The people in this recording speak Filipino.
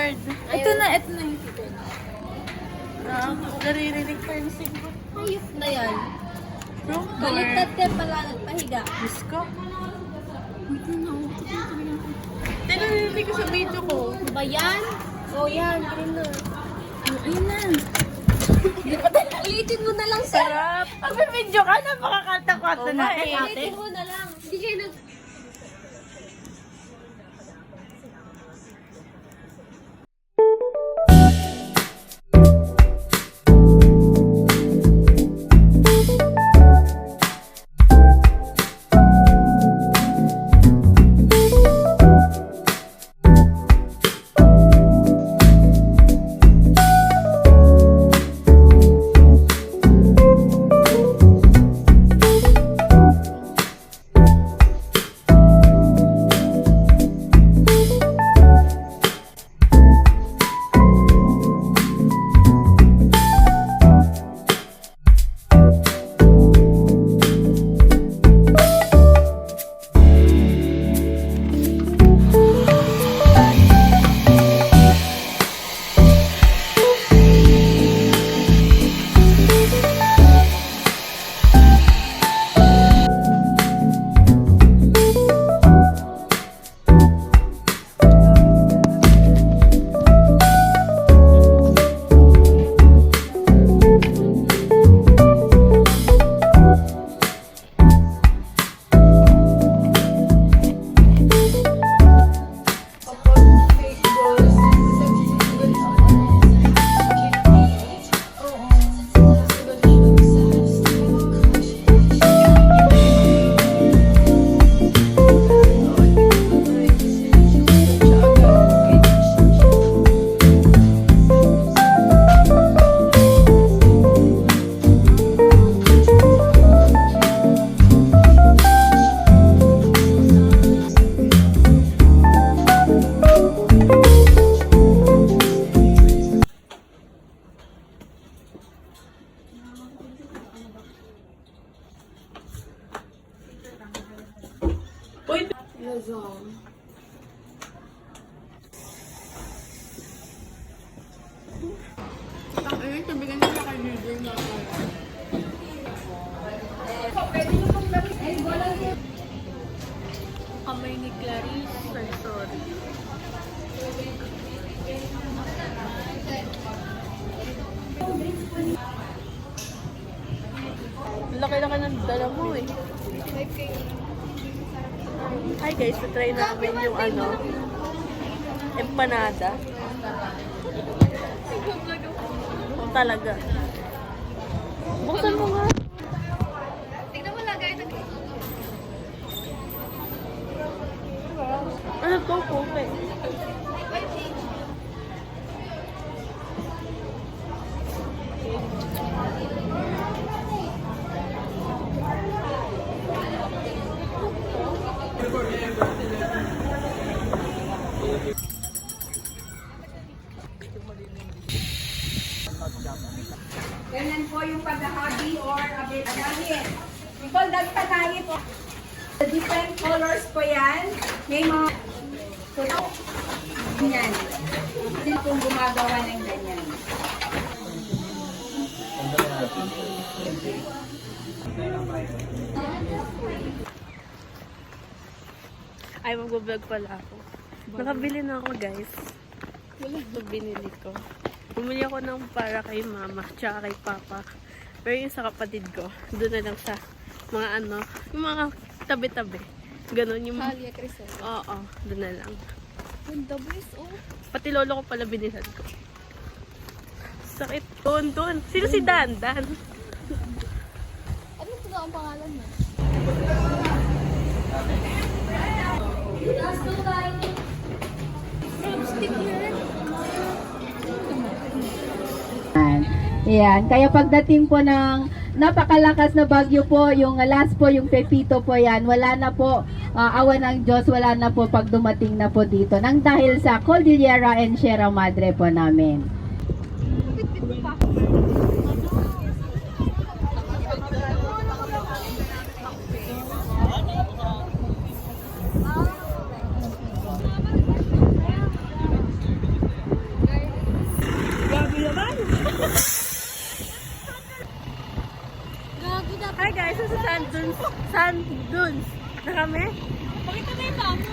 card. Ito na yung keycard. Naririnig pa yung single. Ayos na yan. Room tour. Baliktad ka pala nagpahiga. Diyos ko. Tinarinig ko sa video ko. Ano ba yan? Oh, yan. Green na. Ayun na. Ulitin mo na lang, sir. Sarap. Pag-video ka, napakakanta-kanta natin, ate. Ulitin mo na lang. Hindi kayo nag... Ayun, sabigan nila kay Lidl na kamay ni Clarice. Sorry. Laki-laki ng dala mo eh. Hi guys, try namin yung empanada. Oh, talaga. Buksan mo nga. Tignan mo lang, guys. Ano to? Pupe. Ganyan po yung paghahabi or abit-abit. Ikaw nagpatahi po. The different colors po yan. May mga... Ganyan. Hindi pong gumagawa ng ganyan. Ay, mag-vlog pala ako. Nakabili na ako, guys. Ito binili ko. Bumili ako ng para kay mama, tsaka kay papa. Pero yung sa kapatid ko, doon na lang sa mga yung mga tabi-tabi. Ganon yung... Talia Crisol. Oo, doon na lang. Ganda, boys, oh. Pati lolo ko pala binilan ko. Sakit. Doon. Sino si Dandan? Ano ito na ang pangalan mo? Ayan. Kaya pagdating po ng napakalakas na bagyo po, yung last po, yung Pepito po yan, wala na po, awan ng Diyos, wala na po pag dumating na po dito. Nang dahil sa Cordillera and Sierra Madre po namin. Grabe naman. Gagi na. Hi guys, sa sand dunes. Sand dunes. Na kami? Pakita na yung damo.